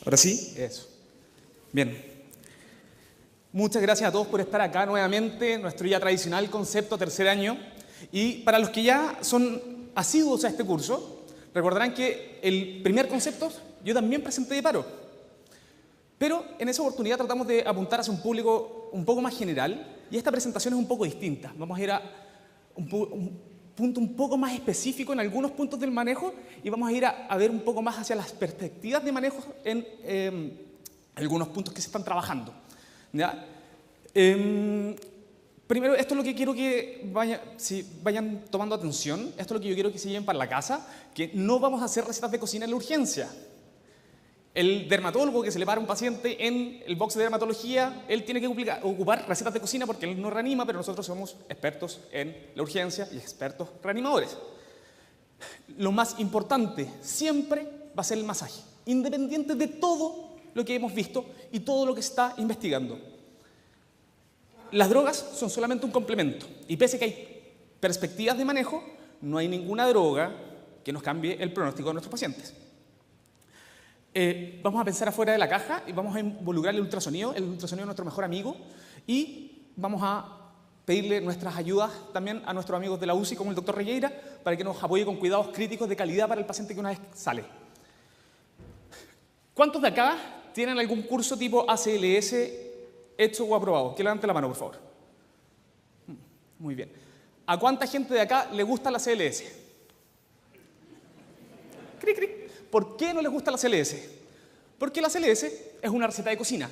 Ahora sí, eso. Bien. Muchas gracias a todos por estar acá nuevamente, nuestro ya tradicional concepto tercer año. Y para los que ya son asiduos a este curso, recordarán que el primer concepto yo también presenté de paro. Pero en esa oportunidad tratamos de apuntar hacia un público un poco más general y esta presentación es un poco distinta. Vamos a ir a un punto un poco más específico en algunos puntos del manejo y vamos a ir a ver un poco más hacia las perspectivas de manejo en algunos puntos que se están trabajando. ¿Ya? Primero, esto es lo que quiero que vayan tomando atención, esto es lo que yo quiero que se lleven para la casa, que no vamos a hacer recetas de cocina en la urgencia. El dermatólogo que se le para a un paciente en el box de dermatología, él tiene que ocupar recetas de cocina porque él no reanima, pero nosotros somos expertos en la urgencia y expertos reanimadores. Lo más importante siempre va a ser el masaje, independiente de todo lo que hemos visto y todo lo que se está investigando. Las drogas son solamente un complemento y pese a que hay perspectivas de manejo, no hay ninguna droga que nos cambie el pronóstico de nuestros pacientes. Vamos a pensar afuera de la caja y vamos a involucrar el ultrasonido. El ultrasonido es nuestro mejor amigo y vamos a pedirle nuestras ayudas también a nuestros amigos de la UCI como el doctor Regueira para que nos apoye con cuidados críticos de calidad para el paciente que una vez sale. ¿Cuántos de acá tienen algún curso tipo ACLS hecho o aprobado? Que levante la mano, por favor. Muy bien. ¿A cuánta gente de acá le gusta la ACLS? Cric, cric. ¿Por qué no les gusta la CLS? Porque la CLS es una receta de cocina,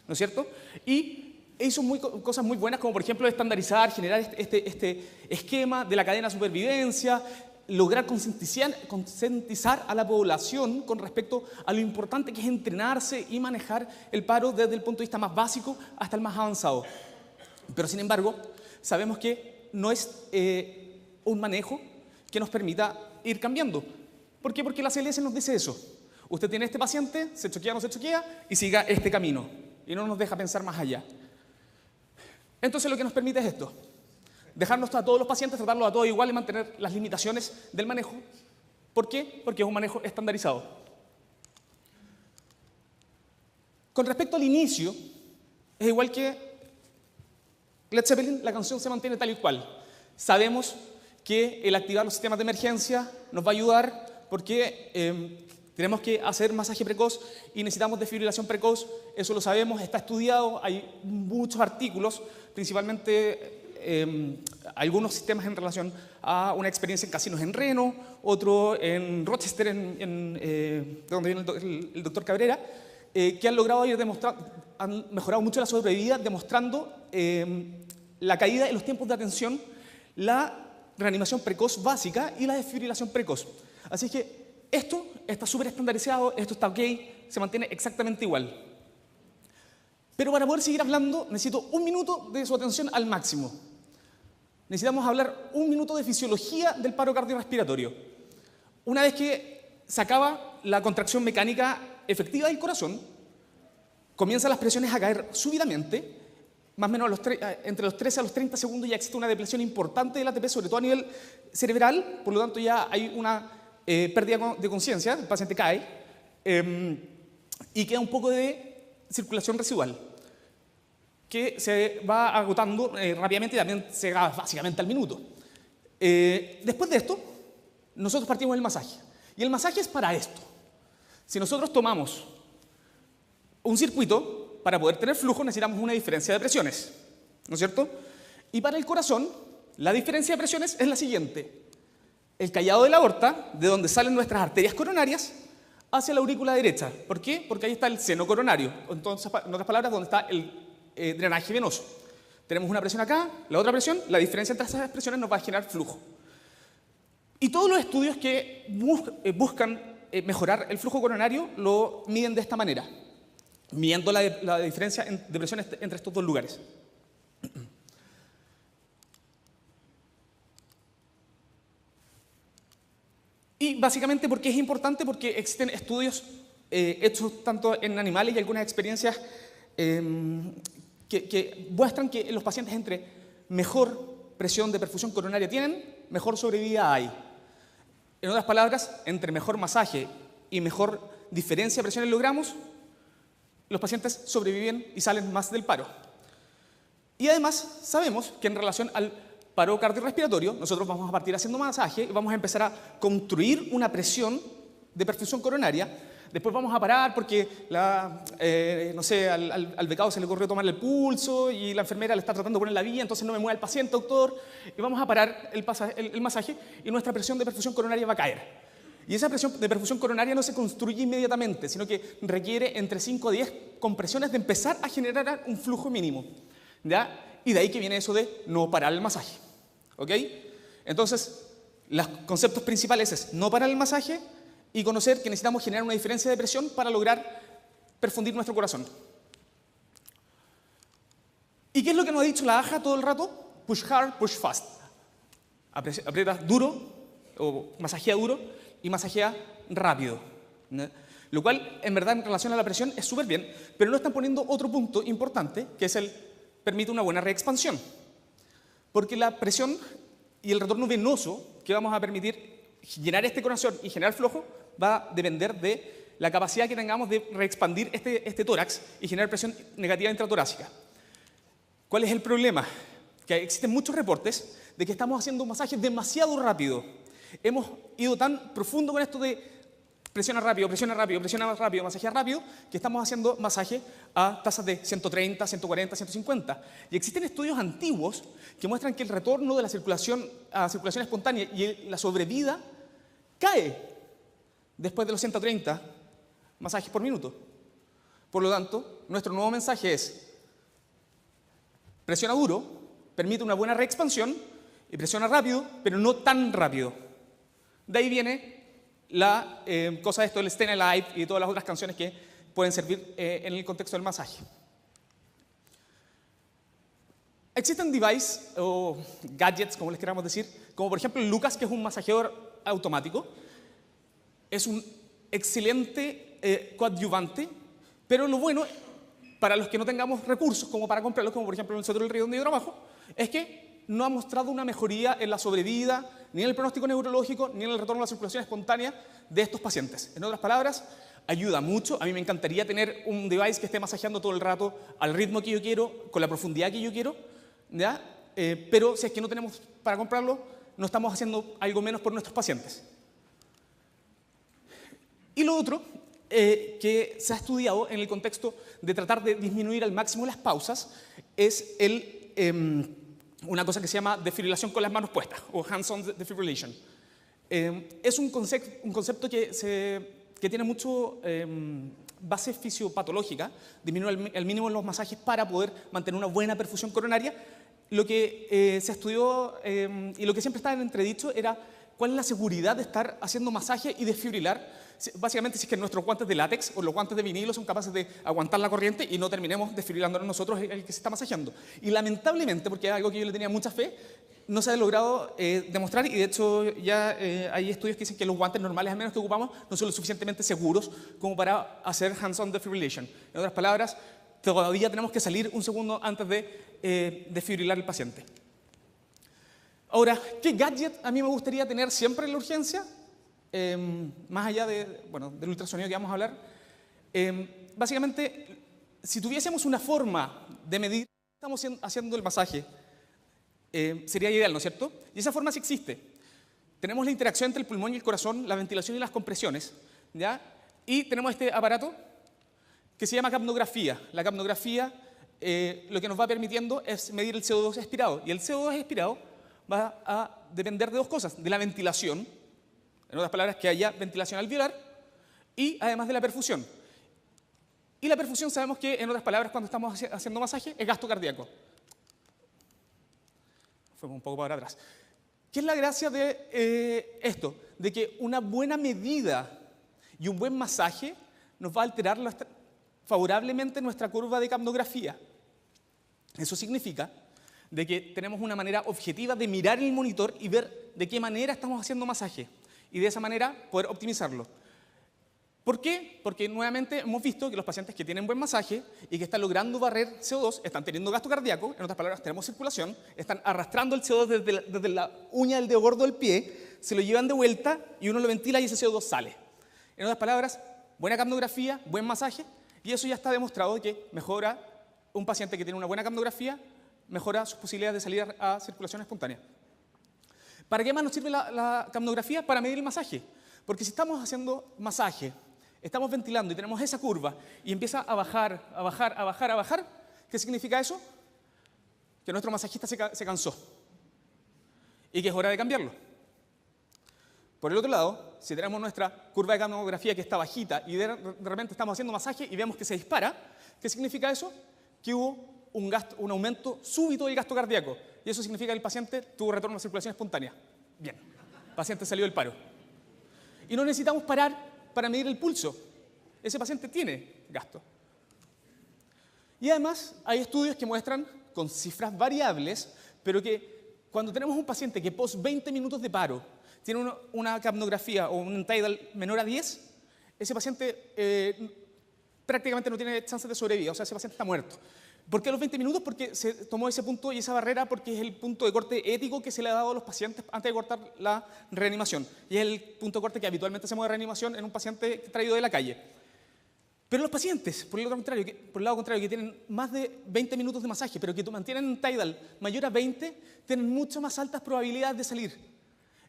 ¿no es cierto? Y hizo cosas muy buenas, como por ejemplo estandarizar, generar este esquema de la cadena de supervivencia, lograr concientizar a la población con respecto a lo importante que es entrenarse y manejar el paro desde el punto de vista más básico hasta el más avanzado. Pero sin embargo, sabemos que no es un manejo que nos permita ir cambiando. ¿Por qué? Porque la CLS nos dice eso. Usted tiene este paciente, se choquea o no se choquea, y siga este camino. Y no nos deja pensar más allá. Entonces lo que nos permite es esto. Dejarnos a todos los pacientes, tratarlos a todos igual y mantener las limitaciones del manejo. ¿Por qué? Porque es un manejo estandarizado. Con respecto al inicio, es igual que Led Zeppelin, la canción se mantiene tal y cual. Sabemos que el activar los sistemas de emergencia nos va a ayudar porque tenemos que hacer masaje precoz y necesitamos desfibrilación precoz, eso lo sabemos, está estudiado, hay muchos artículos, principalmente algunos sistemas en relación a una experiencia en casinos en Reno, otro en Rochester, de donde viene el doctor Cabrera, que han logrado han mejorado mucho la sobrevida, demostrando la caída en los tiempos de atención, la reanimación precoz básica y la desfibrilación precoz. Así que esto está súper estandarizado, esto está ok, se mantiene exactamente igual. Pero para poder seguir hablando necesito un minuto de su atención al máximo. Necesitamos hablar un minuto de fisiología del paro cardiorrespiratorio. Una vez que se acaba la contracción mecánica efectiva del corazón, comienzan las presiones a caer súbitamente, más o menos entre los 13 a los 30 segundos ya existe una depresión importante del ATP, sobre todo a nivel cerebral, por lo tanto ya hay una pérdida de conciencia, el paciente cae y queda un poco de circulación residual que se va agotando rápidamente y también se va básicamente al minuto. Después de esto, nosotros partimos del masaje y el masaje es para esto. Si nosotros tomamos un circuito, para poder tener flujo necesitamos una diferencia de presiones, ¿no es cierto? Y para el corazón, la diferencia de presiones es la siguiente. El callado de la aorta, de donde salen nuestras arterias coronarias, hacia la aurícula derecha. ¿Por qué? Porque ahí está el seno coronario. Entonces, en otras palabras, donde está el drenaje venoso. Tenemos una presión acá, la otra presión, la diferencia entre esas presiones nos va a generar flujo. Y todos los estudios que buscan mejorar el flujo coronario lo miden de esta manera, midiendo la diferencia de presiones entre estos dos lugares. Y básicamente, ¿por qué es importante? Porque existen estudios hechos tanto en animales y algunas experiencias que muestran que los pacientes entre mejor presión de perfusión coronaria tienen, mejor sobrevida hay. En otras palabras, entre mejor masaje y mejor diferencia de presiones logramos, los pacientes sobreviven y salen más del paro. Y además sabemos que en relación al paro cardiorrespiratorio, nosotros vamos a partir haciendo masaje y vamos a empezar a construir una presión de perfusión coronaria. Después vamos a parar porque no sé, al becado se le ocurrió tomarle el pulso y la enfermera le está tratando de poner la vía, entonces no me mueve el paciente, doctor, y vamos a parar el masaje y nuestra presión de perfusión coronaria va a caer. Y esa presión de perfusión coronaria no se construye inmediatamente, sino que requiere entre 5 a 10 compresiones de empezar a generar un flujo mínimo, ¿ya? Y de ahí que viene eso de no parar el masaje, ¿ok? Entonces, los conceptos principales es no parar el masaje y conocer que necesitamos generar una diferencia de presión para lograr perfundir nuestro corazón. ¿Y qué es lo que nos ha dicho la AJA todo el rato? Push hard, push fast. Aprieta duro o masajea duro y masajea rápido, ¿no? Lo cual, en verdad, en relación a la presión es súper bien, pero no están poniendo otro punto importante, que es permite una buena reexpansión. Porque la presión y el retorno venoso que vamos a permitir llenar este corazón y generar flujo va a depender de la capacidad que tengamos de reexpandir este tórax y generar presión negativa intratorácica. ¿Cuál es el problema? Que existen muchos reportes de que estamos haciendo un masaje demasiado rápido. Hemos ido tan profundo con esto de presiona rápido, masajea rápido, que estamos haciendo masaje a tasas de 130, 140, 150. Y existen estudios antiguos que muestran que el retorno de la circulación a circulación espontánea y la sobrevida cae después de los 130 masajes por minuto. Por lo tanto, nuestro nuevo mensaje es: presiona duro, permite una buena reexpansión y presiona rápido, pero no tan rápido. De ahí viene la cosa de esto del Stay Alive y todas las otras canciones que pueden servir en el contexto del masaje. Existen devices o gadgets, como les queramos decir, como por ejemplo Lucas, que es un masajeador automático. Es un excelente coadyuvante, pero lo bueno, para los que no tengamos recursos como para comprarlos, como por ejemplo en el Centro del Río donde yo trabajo, es que no ha mostrado una mejoría en la sobrevida, ni en el pronóstico neurológico, ni en el retorno a la circulación espontánea de estos pacientes. En otras palabras, ayuda mucho. A mí me encantaría tener un device que esté masajeando todo el rato al ritmo que yo quiero, con la profundidad que yo quiero, ¿ya? Pero si es que no tenemos para comprarlo, no estamos haciendo algo menos por nuestros pacientes. Y lo otro que se ha estudiado en el contexto de tratar de disminuir al máximo las pausas es una cosa que se llama defibrilación con las manos puestas, o hands-on defibrillation. Es un concepto que tiene mucho base fisiopatológica, disminuye al mínimo los masajes para poder mantener una buena perfusión coronaria. Lo que se estudió y lo que siempre estaba en entredicho era cuál es la seguridad de estar haciendo masaje y desfibrilar. Básicamente, si es que nuestros guantes de látex o los guantes de vinilo son capaces de aguantar la corriente y no terminemos desfibrilándonos nosotros el que se está masajeando. Y lamentablemente, porque es algo que yo le tenía mucha fe, no se ha logrado demostrar, y de hecho ya hay estudios que dicen que los guantes normales, al menos que ocupamos, no son lo suficientemente seguros como para hacer hands-on defibrillation. En otras palabras, todavía tenemos que salir un segundo antes de desfibrilar al paciente. Ahora, ¿qué gadget a mí me gustaría tener siempre en la urgencia? Más allá del ultrasonido que vamos a hablar, básicamente, si tuviésemos una forma de medir cómo estamos haciendo el masaje, sería ideal, ¿no es cierto? Y esa forma sí existe. Tenemos la interacción entre el pulmón y el corazón, la ventilación y las compresiones, ¿ya? Y tenemos este aparato que se llama capnografía. La capnografía lo que nos va permitiendo es medir el CO2 expirado, y el CO2 expirado va a depender de dos cosas: de la ventilación, en otras palabras, que haya ventilación alveolar, y además de la perfusión. Y la perfusión sabemos que, en otras palabras, cuando estamos haciendo masaje, es gasto cardíaco. Fue un poco para atrás. ¿Qué es la gracia de esto? De que una buena medida y un buen masaje nos va a alterar favorablemente nuestra curva de capnografía. Eso significa de que tenemos una manera objetiva de mirar el monitor y ver de qué manera estamos haciendo masaje, y de esa manera poder optimizarlo. ¿Por qué? Porque nuevamente hemos visto que los pacientes que tienen buen masaje y que están logrando barrer CO2 están teniendo gasto cardíaco. En otras palabras, tenemos circulación, están arrastrando el CO2 desde la uña del dedo gordo del pie, se lo llevan de vuelta y uno lo ventila y ese CO2 sale. En otras palabras, buena capnografía, buen masaje, y eso ya está demostrado que mejora un paciente que tiene una buena capnografía, mejora sus posibilidades de salir a circulación espontánea. ¿Para qué más nos sirve la capnografía? Para medir el masaje. Porque si estamos haciendo masaje, estamos ventilando y tenemos esa curva y empieza a bajar, a bajar, a bajar, a bajar, ¿qué significa eso? Que nuestro masajista se cansó y que es hora de cambiarlo. Por el otro lado, si tenemos nuestra curva de capnografía que está bajita y de repente estamos haciendo masaje y vemos que se dispara, ¿qué significa eso? Que hubo un aumento súbito del gasto cardíaco. Y eso significa que el paciente tuvo retorno a circulación espontánea. Bien, el paciente salió del paro. Y no necesitamos parar para medir el pulso. Ese paciente tiene gasto. Y además hay estudios que muestran con cifras variables, pero que cuando tenemos un paciente que post 20 minutos de paro tiene una capnografía o un tidal menor a 10, ese paciente prácticamente no tiene chances de sobrevivir, o sea, ese paciente está muerto. ¿Por qué a los 20 minutos? Porque se tomó ese punto y esa barrera porque es el punto de corte ético que se le ha dado a los pacientes antes de cortar la reanimación. Y es el punto de corte que habitualmente hacemos de reanimación en un paciente traído de la calle. Pero los pacientes, por el lado contrario, que tienen más de 20 minutos de masaje, pero que mantienen un tidal mayor a 20, tienen mucho más altas probabilidades de salir.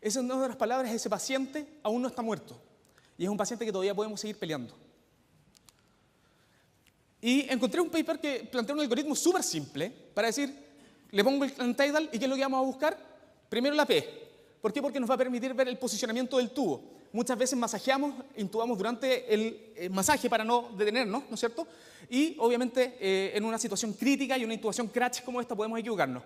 Esa es una de las palabras, ese paciente aún no está muerto. Y es un paciente que todavía podemos seguir peleando. Y encontré un paper que plantea un algoritmo súper simple para decir, le pongo el tidal y ¿qué es lo que vamos a buscar? Primero la P. ¿Por qué? Porque nos va a permitir ver el posicionamiento del tubo. Muchas veces masajeamos, intubamos durante el masaje para no detenernos, ¿no es cierto? Y obviamente en una situación crítica y una intubación crash como esta podemos equivocarnos.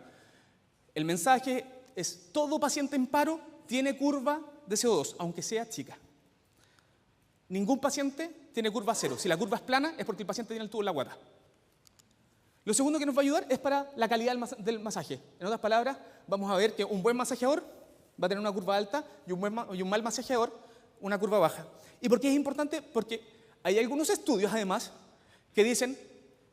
El mensaje es, todo paciente en paro tiene curva de CO2, aunque sea chica. Ningún paciente tiene curva cero. Si la curva es plana es porque el paciente tiene el tubo en la guata. Lo segundo que nos va a ayudar es para la calidad del masaje. En otras palabras, vamos a ver que un buen masajeador va a tener una curva alta y un mal masajeador una curva baja. ¿Y por qué es importante? Porque hay algunos estudios, además, que dicen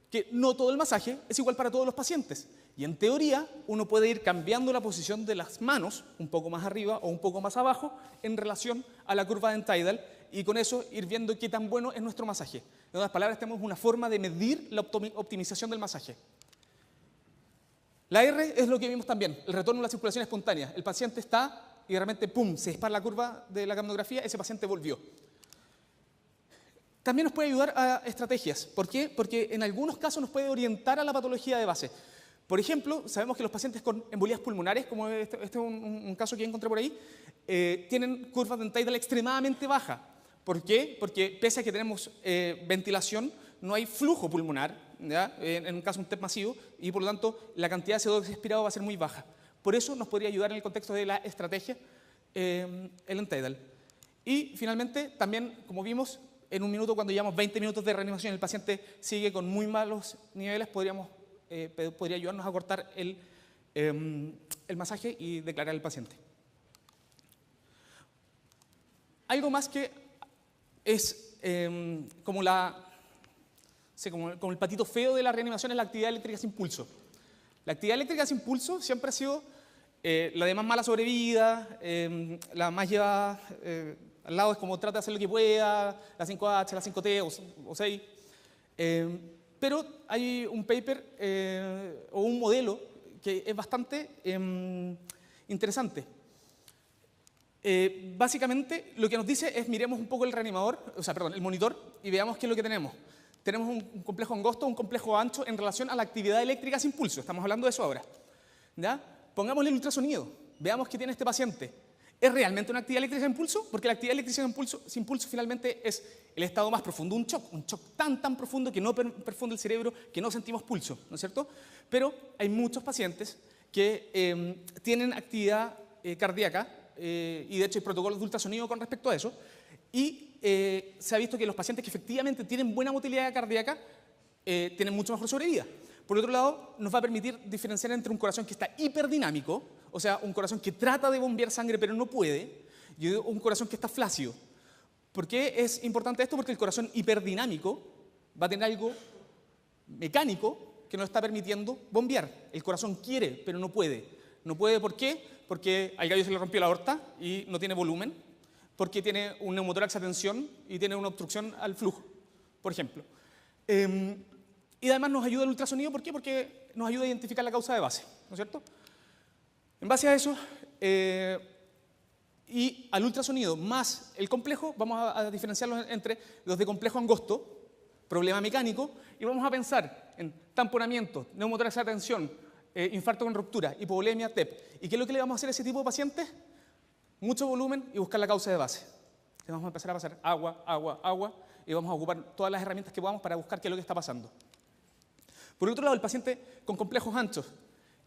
que no todo el masaje es igual para todos los pacientes. Y en teoría, uno puede ir cambiando la posición de las manos, un poco más arriba o un poco más abajo, en relación a la curva de tidal, y con eso ir viendo qué tan bueno es nuestro masaje. En otras palabras, tenemos una forma de medir la optimización del masaje. La R es lo que vimos también, el retorno a la circulación espontánea. El paciente está y de repente, ¡pum!, se dispara la curva de la capnografía, ese paciente volvió. También nos puede ayudar a estrategias. ¿Por qué? Porque en algunos casos nos puede orientar a la patología de base. Por ejemplo, sabemos que los pacientes con embolías pulmonares, como este es un caso que encontré por ahí, tienen curvas de tidal extremadamente bajas. ¿Por qué? Porque pese a que tenemos ventilación, no hay flujo pulmonar, ¿ya? En un caso un TEP masivo, y por lo tanto la cantidad de CO2 expirado va a ser muy baja. Por eso nos podría ayudar en el contexto de la estrategia el tidal. Y finalmente, también, como vimos, en un minuto, cuando llevamos 20 minutos de reanimación, el paciente sigue con muy malos niveles, podría ayudarnos a cortar el masaje y declarar al paciente. Algo más que es como el patito feo de la reanimación es la actividad eléctrica sin pulso. La actividad eléctrica sin pulso siempre ha sido la de más mala sobrevida, la más llevada al lado, es como trata de hacer lo que pueda, la 5H, la 5T o 6. Pero hay un paper o un modelo que es bastante interesante. Básicamente lo que nos dice es miremos un poco el el monitor y veamos qué es lo que tenemos. Tenemos un complejo angosto, un complejo ancho en relación a la actividad eléctrica sin pulso. Estamos hablando de eso ahora. ¿Ya? Pongámosle el ultrasonido. Veamos qué tiene este paciente. ¿Es realmente una actividad eléctrica sin pulso? Porque la actividad eléctrica sin pulso finalmente es el estado más profundo, un shock tan profundo que no perfunde el cerebro, que no sentimos pulso, ¿no es cierto? Pero hay muchos pacientes que tienen actividad cardíaca y de hecho hay protocolos de ultrasonido con respecto a eso. Y se ha visto que los pacientes que efectivamente tienen buena motilidad cardíaca tienen mucho mejor sobrevida. Por otro lado, nos va a permitir diferenciar entre un corazón que está hiperdinámico, o sea, un corazón que trata de bombear sangre pero no puede, y un corazón que está flácido. ¿Por qué es importante esto? Porque el corazón hiperdinámico va a tener algo mecánico que no está permitiendo bombear. El corazón quiere, pero no puede. No puede, ¿por qué? Porque al gallo se le rompió la aorta y no tiene volumen. porque tiene un neumotórax a tensión y tiene una obstrucción al flujo, por ejemplo. Y además nos ayuda el ultrasonido, ¿por qué? Porque nos ayuda a identificar la causa de base, ¿no es cierto? En base a eso, y al ultrasonido más el complejo, vamos a diferenciarlos entre los de complejo angosto, problema mecánico, y vamos a pensar en tamponamiento, neumotórax a tensión, infarto con ruptura, hipovolemia, TEP. ¿Y qué es lo que le vamos a hacer a ese tipo de pacientes? Mucho volumen y buscar la causa de base. Le vamos a empezar a pasar agua, agua, agua, y vamos a ocupar todas las herramientas que podamos para buscar qué es lo que está pasando. Por otro lado, el paciente con complejos anchos,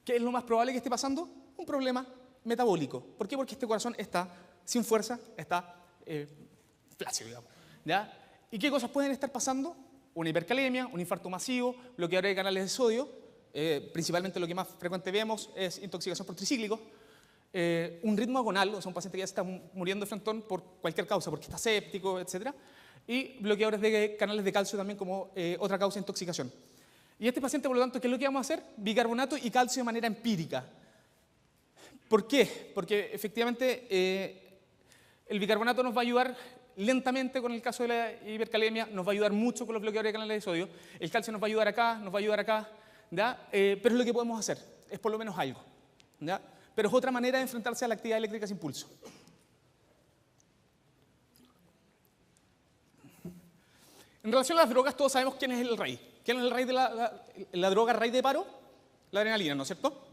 ¿qué es lo más probable que esté pasando? Un problema metabólico. ¿Por qué? Porque este corazón está sin fuerza, está flácido, digamos. ¿Ya? ¿Y qué cosas pueden estar pasando? Una hipercalemia, un infarto masivo, bloqueador de canales de sodio, principalmente lo que más frecuente vemos es intoxicación por tricíclicos, un ritmo agonal, o sea, un paciente que ya se está muriendo de frentón por cualquier causa, porque está séptico, etc. Y bloqueadores de canales de calcio también como otra causa de intoxicación. Y este paciente, por lo tanto, ¿qué es lo que vamos a hacer? Bicarbonato y calcio de manera empírica. ¿Por qué? Porque efectivamente el bicarbonato nos va a ayudar lentamente con el caso de la hipercalemia, nos va a ayudar mucho con los bloqueadores de canales de sodio, el calcio nos va a ayudar acá, nos va a ayudar acá, ¿ya? Pero es lo que podemos hacer, es por lo menos algo, ¿ya? Pero es otra manera de enfrentarse a la actividad eléctrica sin pulso. En relación a las drogas, todos sabemos quién es el rey. ¿Quién es el rey de la droga rey de paro? La adrenalina, ¿no es cierto?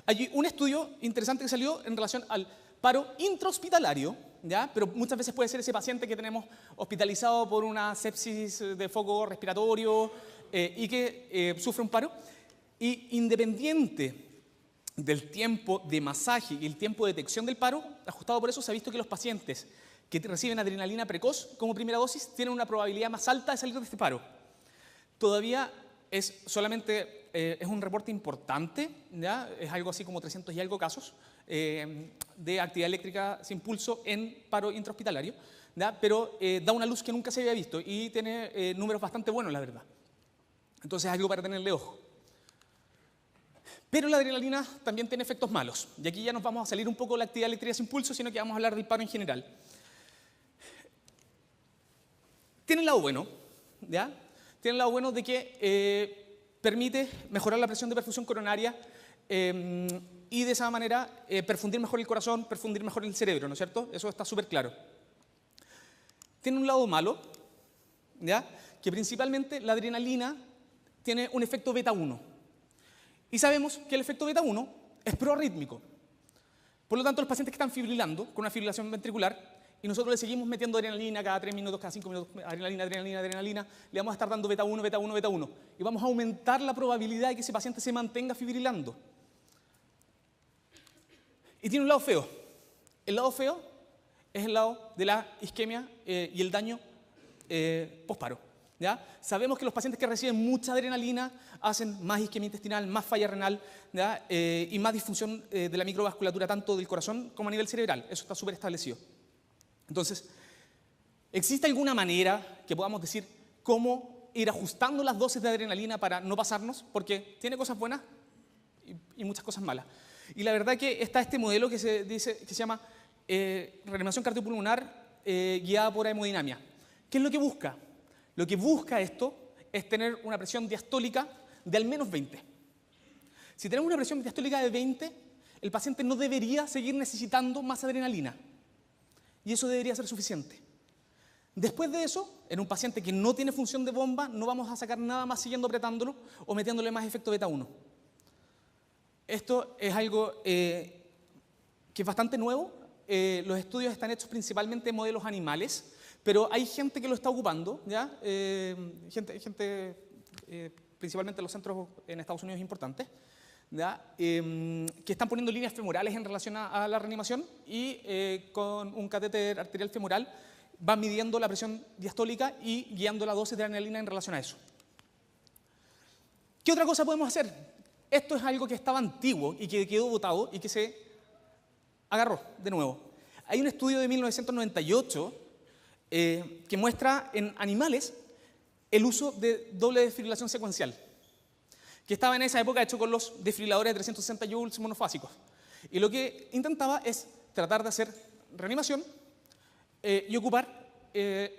Hay un estudio interesante que salió en relación al paro intrahospitalario, ¿ya? Pero muchas veces puede ser ese paciente que tenemos hospitalizado por una sepsis de foco respiratorio y que sufre un paro. Y independiente del tiempo de masaje y el tiempo de detección del paro, ajustado por eso, se ha visto que los pacientes que reciben adrenalina precoz como primera dosis tienen una probabilidad más alta de salir de este paro. Todavía es solamente es un reporte importante, ¿ya? Es algo así como 300 y algo casos de actividad eléctrica sin pulso en paro intrahospitalario, ¿ya? Pero da una luz que nunca se había visto y tiene números bastante buenos, la verdad. Entonces es algo para tenerle ojo. Pero la adrenalina también tiene efectos malos. Y aquí ya nos vamos a salir un poco de la actividad eléctrica sin pulso, sino que vamos a hablar del paro en general. Tiene el lado bueno, ¿ya? Tiene el lado bueno de que permite mejorar la presión de perfusión coronaria y de esa manera perfundir mejor el corazón, perfundir mejor el cerebro, ¿no es cierto? Eso está súper claro. Tiene un lado malo, ¿ya? Que principalmente la adrenalina tiene un efecto beta 1. Y sabemos que el efecto beta 1 es proarrítmico. Por lo tanto, los pacientes que están fibrilando con una fibrilación ventricular y nosotros le seguimos metiendo adrenalina cada 3 minutos, cada 5 minutos, adrenalina, adrenalina, adrenalina, le vamos a estar dando beta 1, beta 1, beta 1. Y vamos a aumentar la probabilidad de que ese paciente se mantenga fibrilando. Y tiene un lado feo. El lado feo es el lado de la isquemia y el daño posparo. ¿Ya? Sabemos que los pacientes que reciben mucha adrenalina hacen más isquemia intestinal, más falla renal, ¿ya? Y más disfunción de la microvasculatura tanto del corazón como a nivel cerebral. Eso está súper establecido. Entonces, ¿existe alguna manera que podamos decir cómo ir ajustando las dosis de adrenalina para no pasarnos? Porque tiene cosas buenas y muchas cosas malas. Y la verdad que está este modelo que se llama reanimación cardiopulmonar guiada por hemodinamia. ¿Qué es lo que busca? Lo que busca esto es tener una presión diastólica de al menos 20. Si tenemos una presión diastólica de 20, el paciente no debería seguir necesitando más adrenalina. Y eso debería ser suficiente. Después de eso, en un paciente que no tiene función de bomba, no vamos a sacar nada más siguiendo apretándolo o metiéndole más efecto beta 1. Esto es algo que es bastante nuevo. Los estudios están hechos principalmente en modelos animales, pero hay gente que lo está ocupando, ¿ya? Gente principalmente en los centros en Estados Unidos importantes, ¿ya? Que están poniendo líneas femorales en relación a la reanimación y con un catéter arterial femoral van midiendo la presión diastólica y guiando la dosis de adrenalina en relación a eso. ¿Qué otra cosa podemos hacer? Esto es algo que estaba antiguo y que quedó botado y que se agarró de nuevo. Hay un estudio de 1998 que muestra en animales el uso de doble desfibrilación secuencial, que estaba en esa época hecho con los desfibriladores de 360 joules monofásicos. Y lo que intentaba es tratar de hacer reanimación y ocupar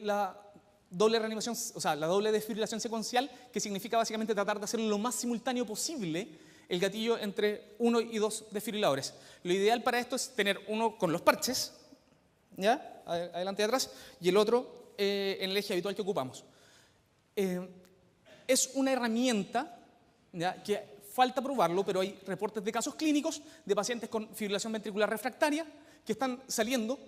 la doble reanimación, o sea, la doble desfibrilación secuencial, que significa básicamente tratar de hacer lo más simultáneo posible el gatillo entre 1 y 2 desfibriladores. Lo ideal para esto es tener uno con los parches, ¿ya? Adelante y atrás, y el otro en el eje habitual que ocupamos. Es una herramienta, ¿ya?, que falta probarlo, pero hay reportes de casos clínicos de pacientes con fibrilación ventricular refractaria que están saliendo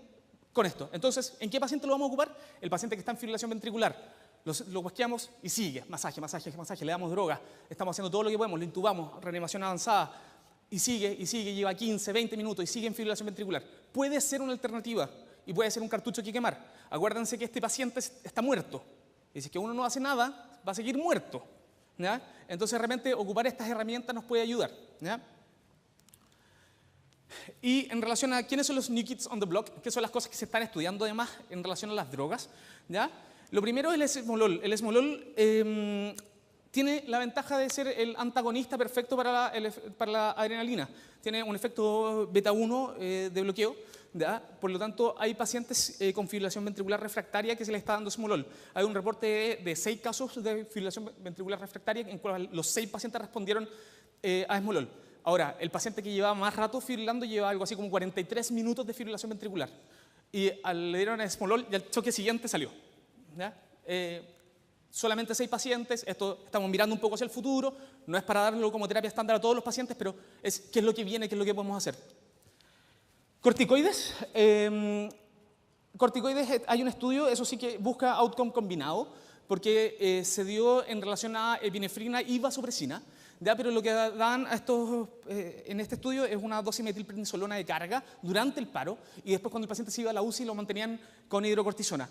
con esto. Entonces, ¿en qué paciente lo vamos a ocupar? El paciente que está en fibrilación ventricular. Lo guasqueamos y sigue, masaje, masaje, masaje, le damos droga, estamos haciendo todo lo que podemos, lo intubamos, reanimación avanzada, y sigue, lleva 15, 20 minutos y sigue en fibrilación ventricular. Puede ser una alternativa y puede ser un cartucho que quemar. Acuérdense que este paciente está muerto, y si es que uno no hace nada, va a seguir muerto, ¿ya? Entonces, realmente, ocupar estas herramientas nos puede ayudar, ¿ya? Y en relación a quiénes son los New Kids on the Block, qué son las cosas que se están estudiando además en relación a las drogas, ¿ya? Lo primero es el esmolol. El esmolol tiene la ventaja de ser el antagonista perfecto para la adrenalina. Tiene un efecto beta 1 de bloqueo, ¿ya? Por lo tanto, hay pacientes con fibrilación ventricular refractaria que se les está dando esmolol. Hay un reporte de 6 casos de fibrilación ventricular refractaria en cual los 6 pacientes respondieron a esmolol. Ahora, el paciente que llevaba más rato fibrilando lleva algo así como 43 minutos de fibrilación ventricular. Y le dieron esmolol y al choque siguiente salió, ¿ya? Solamente 6 pacientes, esto estamos mirando un poco hacia el futuro, no es para darlo como terapia estándar a todos los pacientes, pero es qué es lo que viene, qué es lo que podemos hacer. Corticoides. Corticoides, hay un estudio, eso sí que busca outcome combinado, porque se dio en relación a epinefrina y vasopresina, ¿ya? Pero lo que dan a estos, en este estudio es una dosis de metilprednisolona de carga durante el paro, y después cuando el paciente se iba a la UCI lo mantenían con hidrocortisona.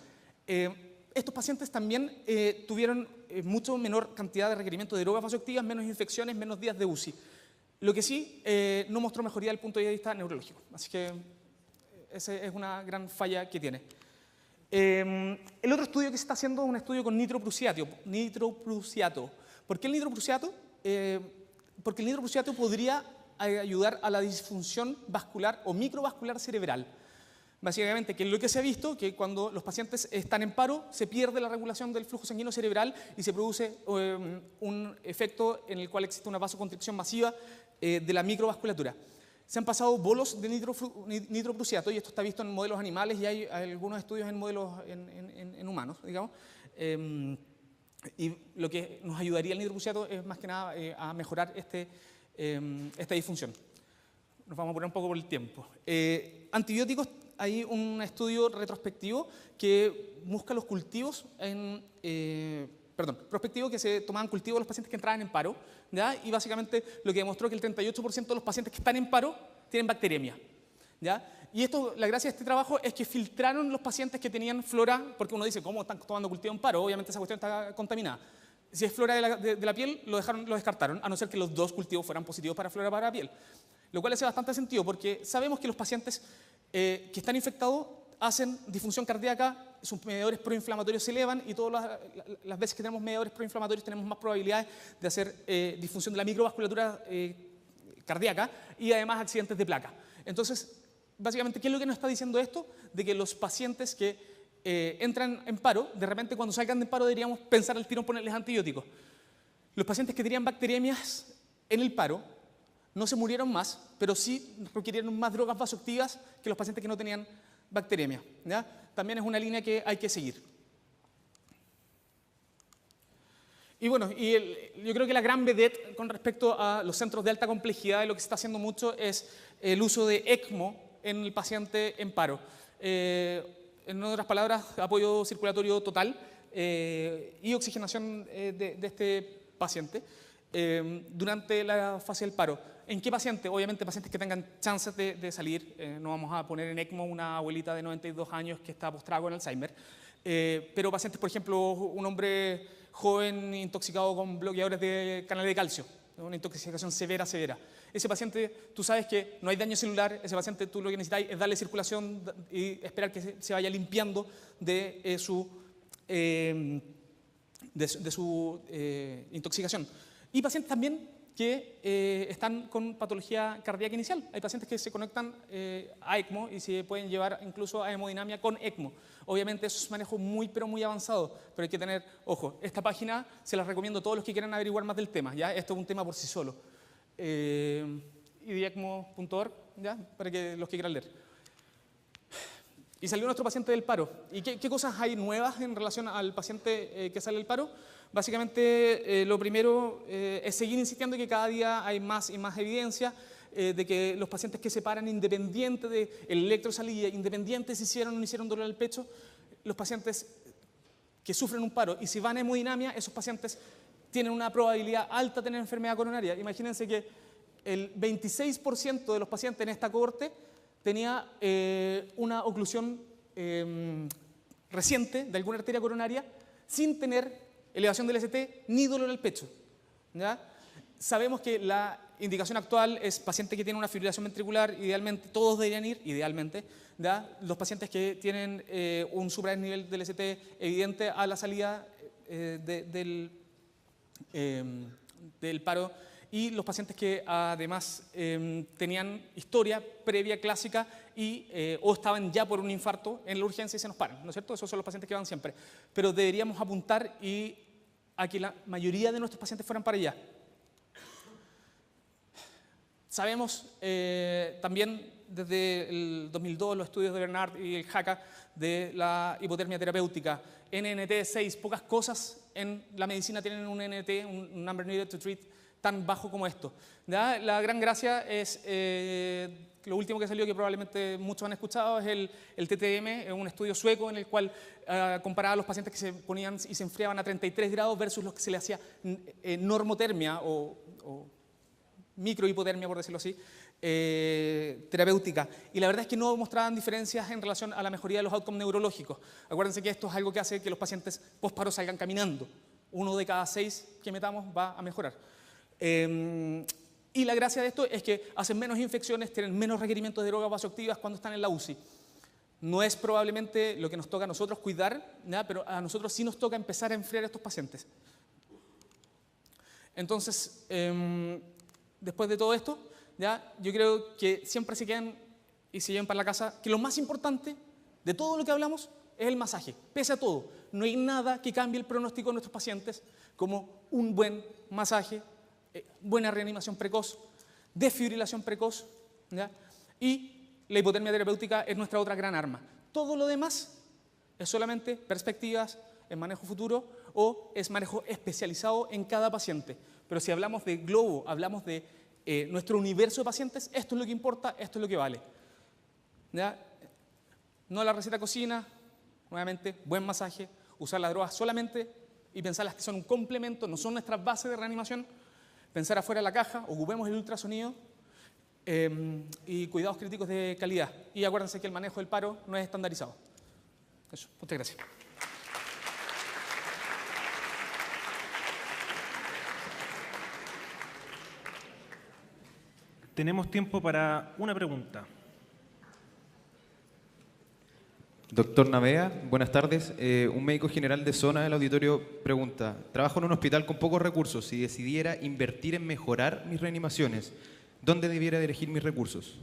Estos pacientes también tuvieron mucho menor cantidad de requerimiento de drogas vasoactivas, menos infecciones, menos días de UCI. Lo que sí no mostró mejoría desde el punto de vista neurológico. Así que esa es una gran falla que tiene. El otro estudio que se está haciendo es un estudio con nitroprusiato. ¿Por qué el nitroprusiato? Porque el nitroprusiato podría ayudar a la disfunción vascular o microvascular cerebral. Básicamente, que es lo que se ha visto, que cuando los pacientes están en paro, se pierde la regulación del flujo sanguíneo cerebral y se produce un efecto en el cual existe una vasoconstricción masiva de la microvasculatura. Se han pasado bolos de nitroprusiato, y esto está visto en modelos animales y hay algunos estudios en modelos en humanos, digamos. Y lo que nos ayudaría el nitroprusiato es más que nada a mejorar esta disfunción. Nos vamos a poner un poco por el tiempo. Antibióticos, hay un estudio retrospectivo que busca los cultivos prospectivo, que se tomaban cultivos de los pacientes que entraban en paro, ¿ya? Y básicamente lo que demostró que el 38% de los pacientes que están en paro tienen bacteremia, ¿ya? Y esto, la gracia de este trabajo es que filtraron los pacientes que tenían flora, porque uno dice, ¿cómo están tomando cultivo en paro? Obviamente esa cuestión está contaminada. Si es flora de la piel, lo descartaron, a no ser que los 2 cultivos fueran positivos para flora para la piel. Lo cual hace bastante sentido, porque sabemos que los pacientes que están infectados hacen disfunción cardíaca, sus mediadores proinflamatorios se elevan, y todas las veces que tenemos mediadores proinflamatorios tenemos más probabilidades de hacer disfunción de la microvasculatura cardíaca y además accidentes de placa. Entonces, básicamente, ¿qué es lo que nos está diciendo esto? De que los pacientes que entran en paro, de repente cuando salgan de paro deberíamos pensar al tiro en ponerles antibióticos. Los pacientes que tenían bacteriemias en el paro no se murieron más, pero sí requirieron más drogas vasoactivas que los pacientes que no tenían bacteremia, ¿ya? También es una línea que hay que seguir. Y bueno, yo creo que la gran vedette con respecto a los centros de alta complejidad, de lo que se está haciendo mucho, es el uso de ECMO en el paciente en paro. En otras palabras, apoyo circulatorio total y oxigenación de este paciente durante la fase del paro. ¿En qué paciente? Obviamente pacientes que tengan chances de salir. No vamos a poner en ECMO una abuelita de 92 años que está postrada con Alzheimer. Pero pacientes, por ejemplo, un hombre joven intoxicado con bloqueadores de canales de calcio, una intoxicación severa. Ese paciente, tú sabes que no hay daño celular, ese paciente tú lo que necesitas es darle circulación y esperar que se vaya limpiando de su intoxicación. Y pacientes también que están con patología cardíaca inicial. Hay pacientes que se conectan a ECMO y se pueden llevar incluso a hemodinamia con ECMO. Obviamente eso es manejo muy, pero muy avanzado, pero hay que tener, ojo, esta página se la recomiendo a todos los que quieran averiguar más del tema, ¿ya? Esto es un tema por sí solo. idiecmo.org, ¿ya? Para que los que quieran leer. Y salió nuestro paciente del paro. ¿Y qué cosas hay nuevas en relación al paciente que sale del paro? Básicamente, lo primero es seguir insistiendo que cada día hay más y más evidencia de que los pacientes que se paran independiente de electrosalida, independiente si hicieron o no hicieron dolor al pecho, los pacientes que sufren un paro y si van a hemodinamia, esos pacientes tienen una probabilidad alta de tener enfermedad coronaria. Imagínense que el 26% de los pacientes en esta cohorte tenía una oclusión reciente de alguna arteria coronaria sin tener elevación del ST ni dolor al pecho, ¿ya? Sabemos que la indicación actual es paciente que tiene una fibrilación ventricular, idealmente todos deberían ir, idealmente, ¿ya? Los pacientes que tienen un supradesnivel del ST evidente a la salida del paro, y los pacientes que además tenían historia previa clásica y, o estaban ya por un infarto en la urgencia y se nos paran, ¿no es cierto? Esos son los pacientes que van siempre. Pero deberíamos apuntar a que la mayoría de nuestros pacientes fueran para allá. Sabemos también desde el 2002 los estudios de Bernard y el JACA de la hipotermia terapéutica, NNT 6, pocas cosas en la medicina tienen un NNT, un number needed to treat, tan bajo como esto, ¿ya? La gran gracia es, lo último que salió, que probablemente muchos han escuchado, es el TTM, un estudio sueco en el cual comparaba a los pacientes que se ponían y se enfriaban a 33 grados versus los que se le hacía normotermia o microhipotermia, por decirlo así, terapéutica. Y la verdad es que no mostraban diferencias en relación a la mejoría de los outcomes neurológicos. Acuérdense que esto es algo que hace que los pacientes post-paro salgan caminando. 1 de cada 6 que metamos va a mejorar. Y la gracia de esto es que hacen menos infecciones, tienen menos requerimientos de drogas vasoactivas cuando están en la UCI. No es probablemente lo que nos toca a nosotros cuidar, ¿ya? Pero a nosotros sí nos toca empezar a enfriar a estos pacientes. Entonces, después de todo esto, ¿ya? Yo creo que siempre se quedan y se llevan para la casa que lo más importante de todo lo que hablamos es el masaje. Pese a todo, no hay nada que cambie el pronóstico de nuestros pacientes como un buen masaje, buena reanimación precoz, desfibrilación precoz, ¿ya? Y la hipotermia terapéutica es nuestra otra gran arma. Todo lo demás es solamente perspectivas en manejo futuro o es manejo especializado en cada paciente. Pero si hablamos de globo, hablamos de nuestro universo de pacientes, esto es lo que importa, esto es lo que vale, ¿ya? No la receta cocina, nuevamente, buen masaje, usar las drogas solamente y pensarlas que son un complemento, no son nuestras bases de reanimación. Pensar afuera de la caja, ocupemos el ultrasonido y cuidados críticos de calidad. Y acuérdense que el manejo del paro no es estandarizado. Eso, muchas gracias. Tenemos tiempo para una pregunta. Doctor Navea, buenas tardes. Un médico general de zona del auditorio pregunta: trabajo en un hospital con pocos recursos. Si decidiera invertir en mejorar mis reanimaciones, ¿dónde debiera dirigir mis recursos?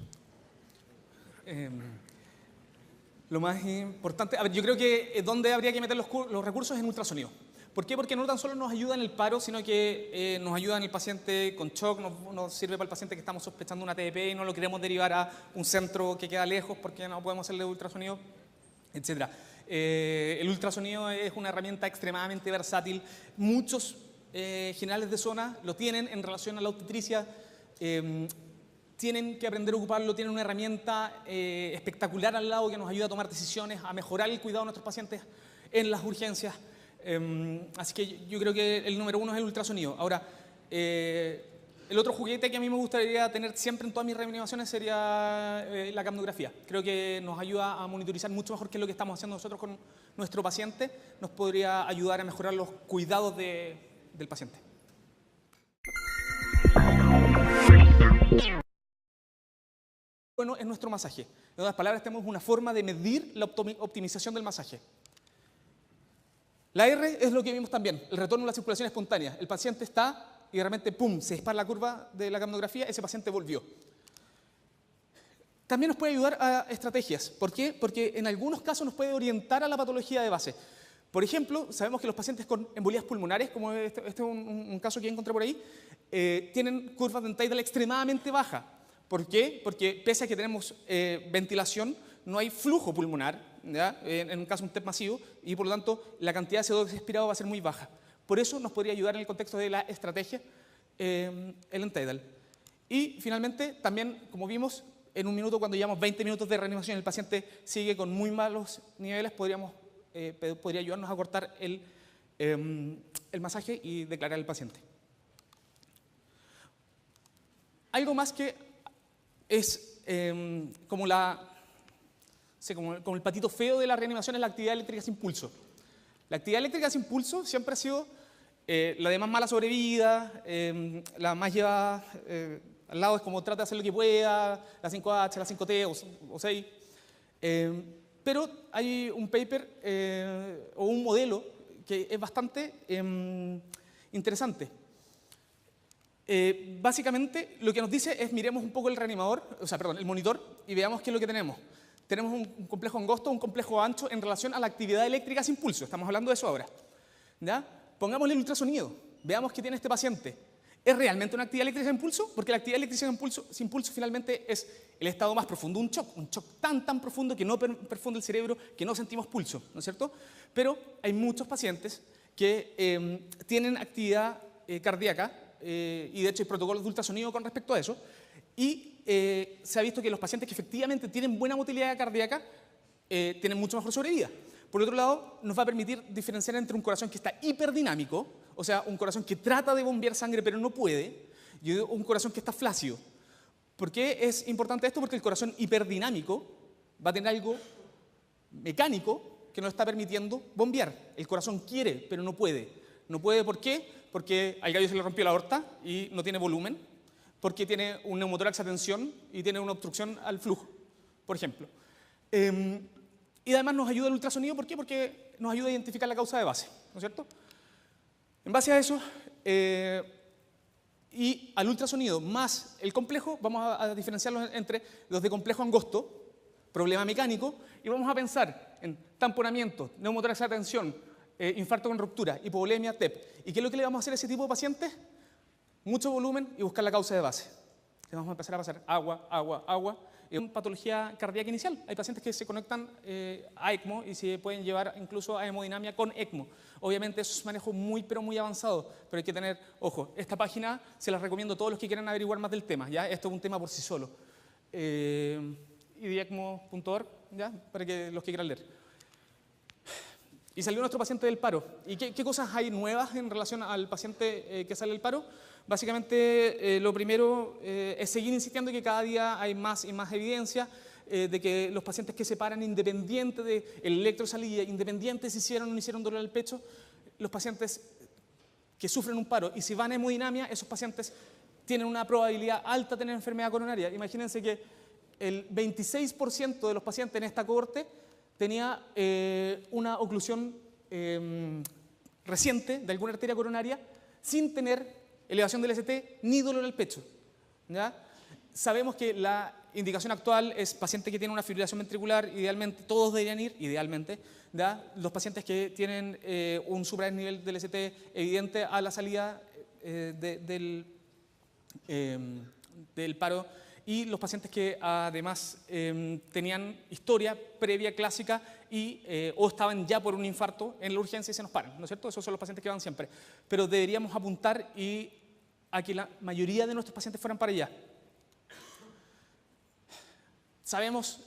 Lo más importante, a ver, yo creo que donde habría que meter los recursos es en ultrasonido. ¿Por qué? Porque no tan solo nos ayuda en el paro, sino que nos ayuda en el paciente con shock, nos sirve para el paciente que estamos sospechando una TDP y no lo queremos derivar a un centro que queda lejos porque no podemos hacerle ultrasonido, etc. El ultrasonido es una herramienta extremadamente versátil. Muchos generales de zona lo tienen en relación a la obstetricia. Tienen que aprender a ocuparlo, tienen una herramienta espectacular al lado que nos ayuda a tomar decisiones, a mejorar el cuidado de nuestros pacientes en las urgencias. Así que yo creo que el número 1 es el ultrasonido. Ahora, el otro juguete que a mí me gustaría tener siempre en todas mis reanimaciones sería la capnografía. Creo que nos ayuda a monitorizar mucho mejor qué es lo que estamos haciendo nosotros con nuestro paciente. Nos podría ayudar a mejorar los cuidados del paciente. Bueno, es nuestro masaje. En otras palabras, tenemos una forma de medir la optimización del masaje. La R es lo que vimos también, el retorno a la circulación espontánea. El paciente está y de repente, ¡pum!, se dispara la curva de la capnografía, ese paciente volvió. También nos puede ayudar a estrategias. ¿Por qué? Porque en algunos casos nos puede orientar a la patología de base. Por ejemplo, sabemos que los pacientes con embolías pulmonares, como este es un caso que encontré por ahí, tienen curvas de Tidal extremadamente bajas. ¿Por qué? Porque pese a que tenemos ventilación, no hay flujo pulmonar, ¿ya? En un caso un TEP masivo, y por lo tanto la cantidad de CO2 expirado va a ser muy baja. Por eso nos podría ayudar en el contexto de la estrategia el N-Tidal. Y finalmente, también, como vimos, en un minuto, cuando llevamos 20 minutos de reanimación, el paciente sigue con muy malos niveles, podría ayudarnos a cortar el masaje y declarar al paciente. Algo más que es como el patito feo de la reanimación es la actividad eléctrica sin pulso. La actividad eléctrica sin pulso siempre ha sido la de más mala sobrevida, la más llevada al lado, es como trata de hacer lo que pueda, la 5H, la 5T o 6. Pero hay un paper o un modelo que es bastante interesante. Básicamente lo que nos dice es miremos un poco el el monitor y veamos qué es lo que tenemos. Tenemos un complejo angosto, un complejo ancho en relación a la actividad eléctrica sin pulso. Estamos hablando de eso ahora. ¿Ya? Pongámosle el ultrasonido, veamos qué tiene este paciente. ¿Es realmente una actividad eléctrica sin pulso? Porque la actividad eléctrica sin pulso finalmente es el estado más profundo, un shock tan profundo que no perfunde el cerebro, que no sentimos pulso, ¿no es cierto? Pero hay muchos pacientes que tienen actividad cardíaca, y de hecho hay protocolos de ultrasonido con respecto a eso, y se ha visto que los pacientes que efectivamente tienen buena motilidad cardíaca tienen mucho mejor sobrevida. Por otro lado, nos va a permitir diferenciar entre un corazón que está hiperdinámico, o sea, un corazón que trata de bombear sangre pero no puede, y un corazón que está flácido. ¿Por qué es importante esto? Porque el corazón hiperdinámico va a tener algo mecánico que no está permitiendo bombear. El corazón quiere, pero no puede. No puede, ¿por qué? Porque al gallo se le rompió la aorta y no tiene volumen, porque tiene un neumotórax a tensión y tiene una obstrucción al flujo, por ejemplo. Y además nos ayuda el ultrasonido, ¿por qué? Porque nos ayuda a identificar la causa de base, ¿no es cierto? En base a eso, y al ultrasonido más el complejo, vamos a diferenciarlos entre los de complejo angosto, problema mecánico, y vamos a pensar en tamponamiento, neumotórax a tensión, infarto con ruptura, hipovolemia, TEP. ¿Y qué es lo que le vamos a hacer a ese tipo de pacientes? Mucho volumen y buscar la causa de base. Le vamos a empezar a pasar agua. Es una patología cardíaca inicial. Hay pacientes que se conectan a ECMO y se pueden llevar incluso a hemodinamia con ECMO. Obviamente eso es un manejo muy avanzado, pero hay que tener ojo. Esta página se las recomiendo a todos los que quieran averiguar más del tema. ¿Ya? Esto es un tema por sí solo. idiecmo.org, ¿ya? Para que los que quieran leer. Y salió nuestro paciente del paro. ¿Y qué cosas hay nuevas en relación al paciente que sale del paro? Básicamente, lo primero es seguir insistiendo que cada día hay más y más evidencia de que los pacientes que se paran independiente del electrosalida, independiente si hicieron o no hicieron dolor al pecho, los pacientes que sufren un paro y si van a hemodinamia, esos pacientes tienen una probabilidad alta de tener enfermedad coronaria. Imagínense que el 26% de los pacientes en esta cohorte tenía una oclusión reciente de alguna arteria coronaria sin tener elevación del ST ni dolor al pecho. ¿Ya? Sabemos que la indicación actual es paciente que tiene una fibrilación ventricular, idealmente todos deberían ir, idealmente, ¿ya? Los pacientes que tienen un supranivel del ST evidente a la salida del paro, y los pacientes que además tenían historia previa clásica y, o estaban ya por un infarto en la urgencia y se nos paran, ¿no es cierto? Esos son los pacientes que van siempre. Pero deberíamos apuntar a que la mayoría de nuestros pacientes fueran para allá. Sabemos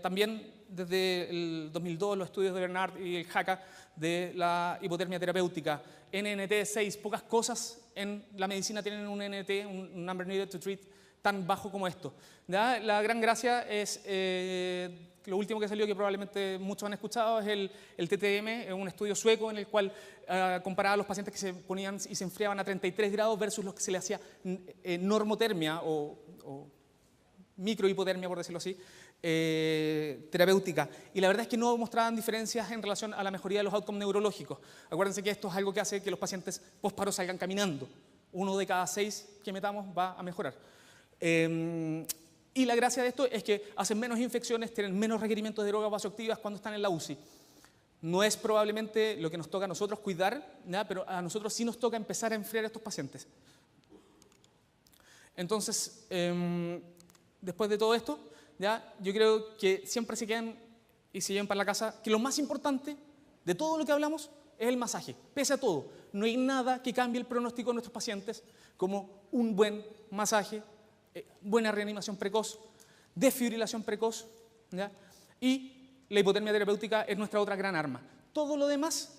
también desde el 2002 los estudios de Bernard y el JACA de la hipotermia terapéutica, NNT 6, pocas cosas en la medicina tienen un NNT, un number needed to treat, tan bajo como esto. ¿Ya? La gran gracia es, lo último que salió que probablemente muchos han escuchado, es el TTM, un estudio sueco en el cual comparaba a los pacientes que se ponían y se enfriaban a 33 grados versus los que se le hacía normotermia o microhipotermia, por decirlo así, terapéutica. Y la verdad es que no mostraban diferencias en relación a la mejoría de los outcomes neurológicos. Acuérdense que esto es algo que hace que los pacientes post-paro salgan caminando. 1 de cada 6 que metamos va a mejorar. Y la gracia de esto es que hacen menos infecciones, tienen menos requerimientos de drogas vasoactivas cuando están en la UCI. No es probablemente lo que nos toca a nosotros cuidar, ¿ya? Pero a nosotros sí nos toca empezar a enfriar a estos pacientes. Entonces, después de todo esto, ¿ya? Yo creo que siempre se quedan y se llevan para la casa que lo más importante de todo lo que hablamos es el masaje. Pese a todo, no hay nada que cambie el pronóstico de nuestros pacientes como un buen masaje, buena reanimación precoz, desfibrilación precoz, ¿ya? Y la hipotermia terapéutica es nuestra otra gran arma. Todo lo demás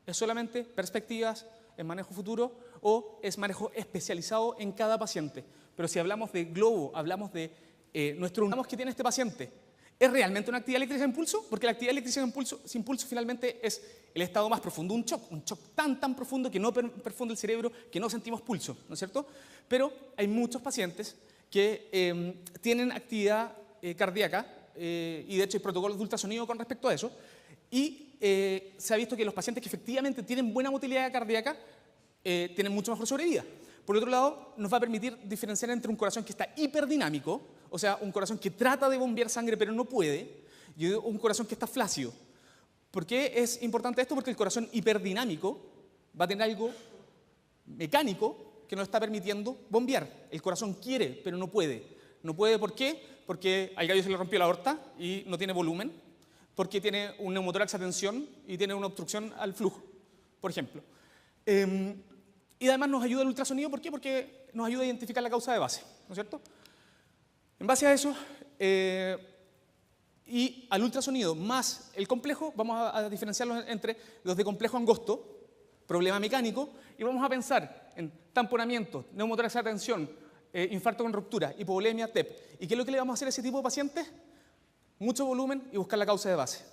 es solamente perspectivas, es manejo futuro o es manejo especializado en cada paciente. Pero si hablamos de globo, hablamos de nuestro que tiene este paciente, ¿es realmente una actividad eléctrica sin pulso? Porque la actividad eléctrica sin pulso finalmente es el estado más profundo, un shock tan profundo que no perfunde el cerebro, que no sentimos pulso, ¿no es cierto? Pero hay muchos pacientes que tienen actividad cardíaca, y de hecho hay protocolos de ultrasonido con respecto a eso, y se ha visto que los pacientes que efectivamente tienen buena motilidad cardíaca tienen mucho mejor sobrevida. Por otro lado, nos va a permitir diferenciar entre un corazón que está hiperdinamico, o sea, un corazón que trata de bombear sangre pero no puede, y un corazón que está flácido. ¿Por qué es importante esto? Porque el corazón hiperdinamico va a tener algo mecánico que no está permitiendo bombear. El corazón quiere, pero no puede. No puede, ¿por qué? Porque al gallo se le rompió la aorta y no tiene volumen, porque tiene un neumotórax a tensión y tiene una obstrucción al flujo, por ejemplo. Y además nos ayuda el ultrasonido, ¿por qué? Porque nos ayuda a identificar la causa de base, ¿no es cierto? En base a eso, y al ultrasonido más el complejo, vamos a diferenciarlos entre los de complejo angosto, problema mecánico, y vamos a pensar en tamponamiento, neumotórax a tensión, infarto con ruptura, hipovolemia, TEP. ¿Y qué es lo que le vamos a hacer a ese tipo de pacientes? Mucho volumen y buscar la causa de base.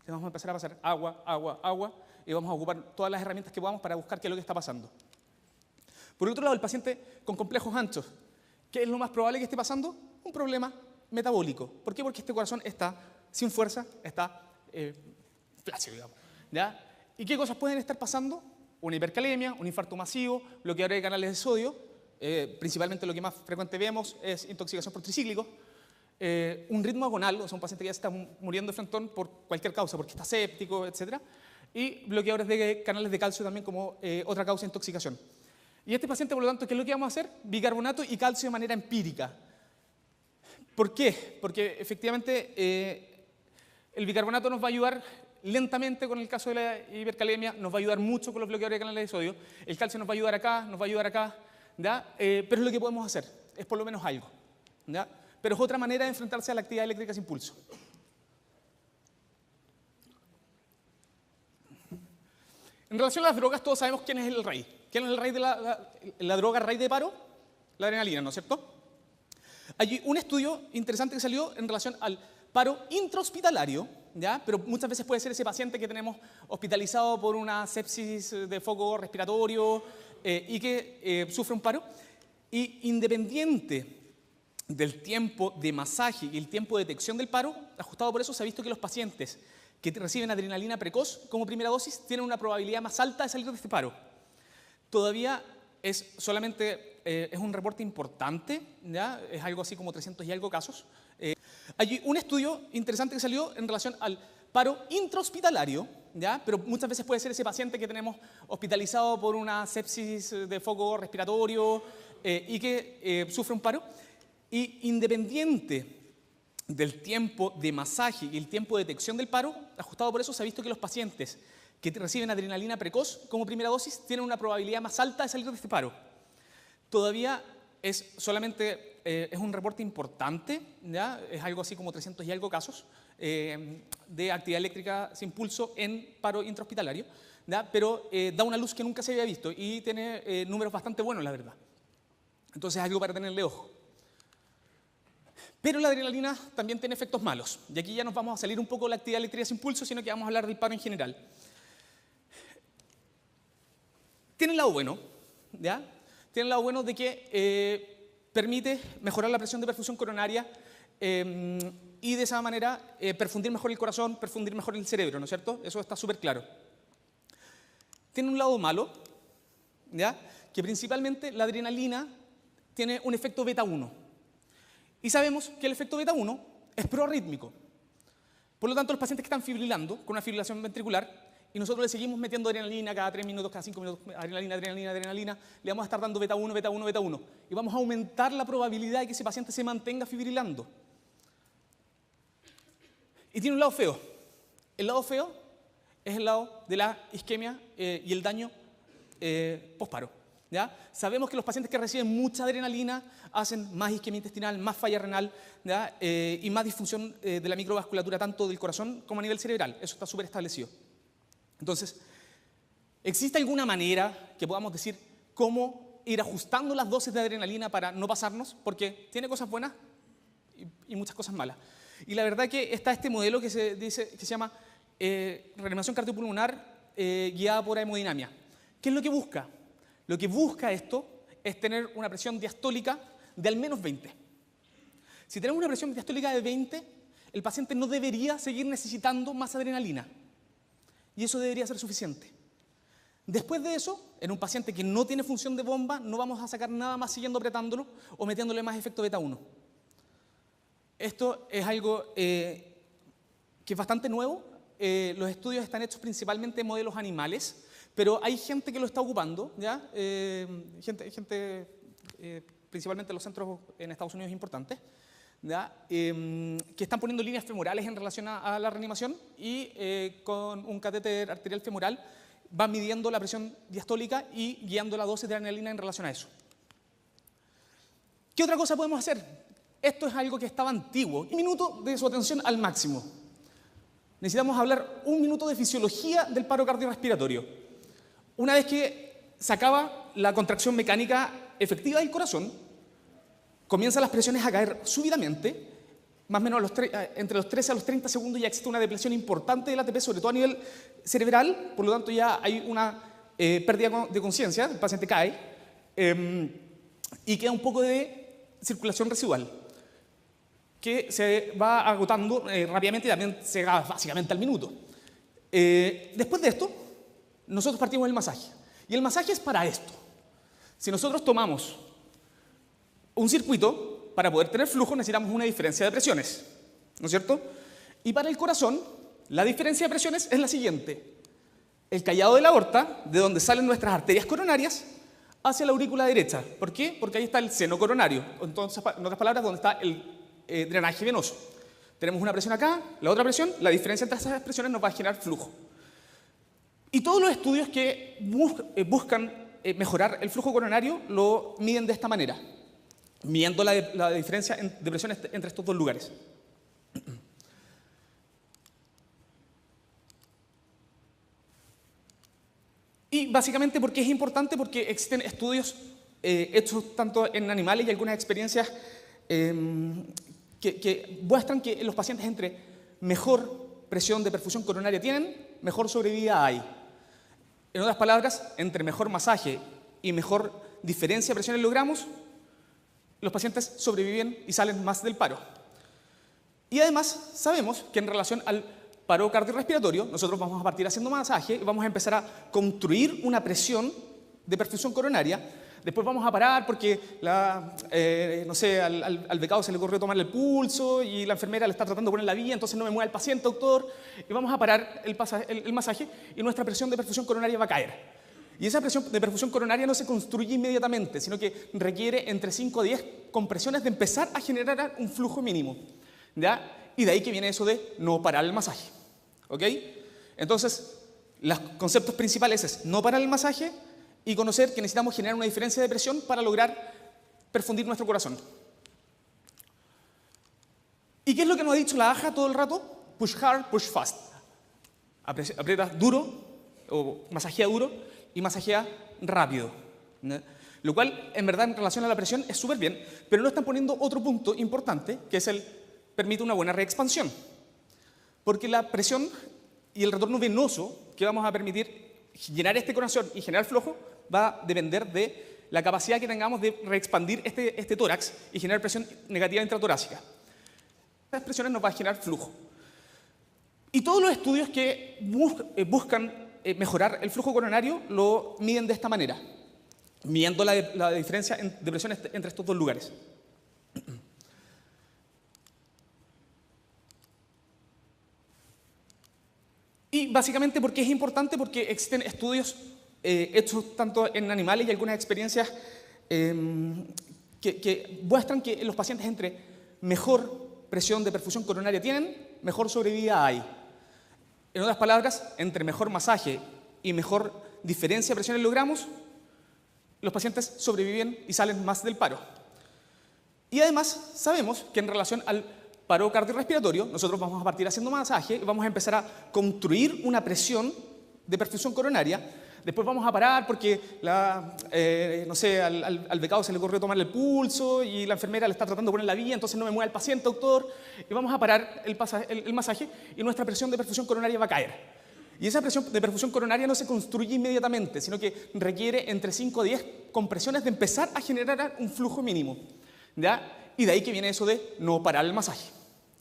Le vamos a empezar a pasar agua, y vamos a ocupar todas las herramientas que podamos para buscar qué es lo que está pasando. Por otro lado, el paciente con complejos anchos, ¿qué es lo más probable que esté pasando? Un problema metabólico. ¿Por qué? Porque este corazón está sin fuerza, está flácido, digamos, ¿ya? ¿Y qué cosas pueden estar pasando? Una hipercalemia, un infarto masivo, bloqueadores de canales de sodio, principalmente lo que más frecuente vemos es intoxicación por tricíclicos, un ritmo agonal, o sea, un paciente que ya se está muriendo de frentón por cualquier causa, porque está séptico, etc. Y bloqueadores de canales de calcio también como otra causa de intoxicación. Y este paciente, por lo tanto, ¿qué es lo que vamos a hacer? Bicarbonato y calcio de manera empírica. ¿Por qué? Porque efectivamente el bicarbonato nos va a ayudar lentamente con el caso de la hipercalemia, nos va a ayudar mucho con los bloqueadores de canales de sodio, el calcio nos va a ayudar acá, ¿ya? Pero es lo que podemos hacer, es por lo menos algo, ¿ya? Pero es otra manera de enfrentarse a la actividad eléctrica sin pulso. En relación a las drogas, todos sabemos quién es el rey. ¿Quién es el rey de la droga rey de paro? La adrenalina, ¿no es cierto? Hay un estudio interesante que salió en relación al paro intrahospitalario, ¿ya? Pero muchas veces puede ser ese paciente que tenemos hospitalizado por una sepsis de foco respiratorio y que sufre un paro. Y independiente del tiempo de masaje y el tiempo de detección del paro, ajustado por eso, se ha visto que los pacientes que reciben adrenalina precoz como primera dosis tienen una probabilidad más alta de salir de este paro. Todavía es solamente es un reporte importante, ¿ya? Es algo así como 300 y algo casos. Hay un estudio interesante que salió en relación al paro intrahospitalario, ¿ya? Pero muchas veces puede ser ese paciente que tenemos hospitalizado por una sepsis de foco respiratorio y que sufre un paro. Y independiente del tiempo de masaje y el tiempo de detección del paro, ajustado por eso, se ha visto que los pacientes que reciben adrenalina precoz como primera dosis tienen una probabilidad más alta de salir de este paro. Todavía es solamente es un reporte importante, ¿ya? Es algo así como 300 y algo casos de actividad eléctrica sin pulso en paro intrahospitalario, ¿ya? Pero da una luz que nunca se había visto y tiene números bastante buenos, la verdad. Entonces es algo para tenerle ojo. Pero la adrenalina también tiene efectos malos. Y aquí ya nos vamos a salir un poco de la actividad eléctrica sin pulso, sino que vamos a hablar del paro en general. Tiene el lado bueno, ¿ya? Tiene el lado bueno de que permite mejorar la presión de perfusión coronaria y de esa manera perfundir mejor el corazón, perfundir mejor el cerebro, ¿no es cierto? Eso está súper claro. Tiene un lado malo, ¿ya? que principalmente la adrenalina tiene un efecto beta 1. Y sabemos que el efecto beta 1 es proarrítmico. Por lo tanto, los pacientes que están fibrilando con una fibrilación ventricular y nosotros le seguimos metiendo adrenalina cada 3 minutos, cada 5 minutos, adrenalina, adrenalina, adrenalina, le vamos a estar dando beta 1, beta 1, beta 1. Y vamos a aumentar la probabilidad de que ese paciente se mantenga fibrilando. Y tiene un lado feo. El lado feo es el lado de la isquemia y el daño posparo. ¿Ya? Sabemos que los pacientes que reciben mucha adrenalina hacen más isquemia intestinal, más falla renal, ¿ya? Y más disfunción de la microvasculatura tanto del corazón como a nivel cerebral. Eso está súper establecido. Entonces, ¿existe alguna manera que podamos decir cómo ir ajustando las dosis de adrenalina para no pasarnos? Porque tiene cosas buenas y muchas cosas malas. Y la verdad que está este modelo que se llama reanimación cardiopulmonar guiada por hemodinamia. ¿Qué es lo que busca? Lo que busca esto es tener una presión diastólica de al menos 20. Si tenemos una presión diastólica de 20, el paciente no debería seguir necesitando más adrenalina. Y eso debería ser suficiente. Después de eso, en un paciente que no tiene función de bomba, no vamos a sacar nada más siguiendo apretándolo o metiéndole más efecto beta 1. Esto es algo que es bastante nuevo. Los estudios están hechos principalmente en modelos animales, pero hay gente que lo está ocupando, ¿ya? Gente principalmente en los centros en Estados Unidos importantes, ¿ya? Que están poniendo líneas femorales en relación a la reanimación y con un catéter arterial femoral van midiendo la presión diastólica y guiando la dosis de adrenalina en relación a eso. ¿Qué otra cosa podemos hacer? Esto es algo que estaba antiguo. Un minuto de su atención al máximo. Necesitamos hablar un minuto de fisiología del paro cardiorrespiratorio. Una vez que se acaba la contracción mecánica efectiva del corazón, comienzan las presiones a caer súbitamente, más o menos entre los 13 a los 30 segundos ya existe una depresión importante del ATP, sobre todo a nivel cerebral, por lo tanto ya hay una pérdida de conciencia, el paciente cae, y queda un poco de circulación residual, que se va agotando rápidamente y también se acaba básicamente al minuto. Después de esto, nosotros partimos del masaje. Y el masaje es para esto. Si nosotros tomamos un circuito, para poder tener flujo necesitamos una diferencia de presiones, ¿no es cierto? Y para el corazón, la diferencia de presiones es la siguiente. El callado de la aorta, de donde salen nuestras arterias coronarias, hacia la aurícula derecha. ¿Por qué? Porque ahí está el seno coronario. Entonces, en otras palabras, donde está el drenaje venoso. Tenemos una presión acá, la otra presión, la diferencia entre esas presiones nos va a generar flujo. Y todos los estudios que buscan mejorar el flujo coronario lo miden de esta manera, midiendo la diferencia de presiones entre estos dos lugares. Y básicamente, ¿por qué es importante? Porque existen estudios hechos tanto en animales y algunas experiencias que muestran que los pacientes entre mejor presión de perfusión coronaria tienen, mejor sobrevida hay. En otras palabras, entre mejor masaje y mejor diferencia de presiones logramos, los pacientes sobreviven y salen más del paro. Y además sabemos que en relación al paro cardiorrespiratorio, nosotros vamos a partir haciendo masaje y vamos a empezar a construir una presión de perfusión coronaria. Después vamos a parar porque no sé, al becado se le ocurrió tomarle el pulso y la enfermera le está tratando de poner la vía, entonces no me mueve el paciente, doctor, y vamos a parar el masaje y nuestra presión de perfusión coronaria va a caer. Y esa presión de perfusión coronaria no se construye inmediatamente, sino que requiere entre 5 a 10 compresiones de empezar a generar un flujo mínimo, ¿ya? Y de ahí que viene eso de no parar el masaje, ¿ok? Entonces, los conceptos principales es no parar el masaje y conocer que necesitamos generar una diferencia de presión para lograr perfundir nuestro corazón. ¿Y qué es lo que nos ha dicho la AJA todo el rato? Push hard, push fast. Aprieta duro o masajea duro y masajea rápido, ¿no? Lo cual, en verdad, en relación a la presión es súper bien, pero no están poniendo otro punto importante, que es permite una buena reexpansión. Porque la presión y el retorno venoso que vamos a permitir llenar este corazón y generar flujo va a depender de la capacidad que tengamos de reexpandir este tórax y generar presión negativa intratorácica. Estas presiones nos van a generar flujo. Y todos los estudios que buscan mejorar el flujo coronario lo miden de esta manera. midiendo la diferencia de presión entre estos dos lugares. Y básicamente, ¿por qué es importante? Porque existen estudios hechos tanto en animales y algunas experiencias que muestran que los pacientes entre mejor presión de perfusión coronaria tienen, mejor sobrevida hay. En otras palabras, entre mejor masaje y mejor diferencia de presiones logramos, los pacientes sobreviven y salen más del paro. Y además sabemos que en relación al paro cardiorrespiratorio, nosotros vamos a partir haciendo masaje y vamos a empezar a construir una presión de perfusión coronaria. Después vamos a parar porque no sé, al becado se le ocurrió tomarle el pulso y la enfermera le está tratando de poner la vía, entonces no me mueve el paciente, doctor, y vamos a parar el masaje y nuestra presión de perfusión coronaria va a caer. Y esa presión de perfusión coronaria no se construye inmediatamente, sino que requiere entre 5 a 10 compresiones de empezar a generar un flujo mínimo, ¿ya? Y de ahí que viene eso de no parar el masaje,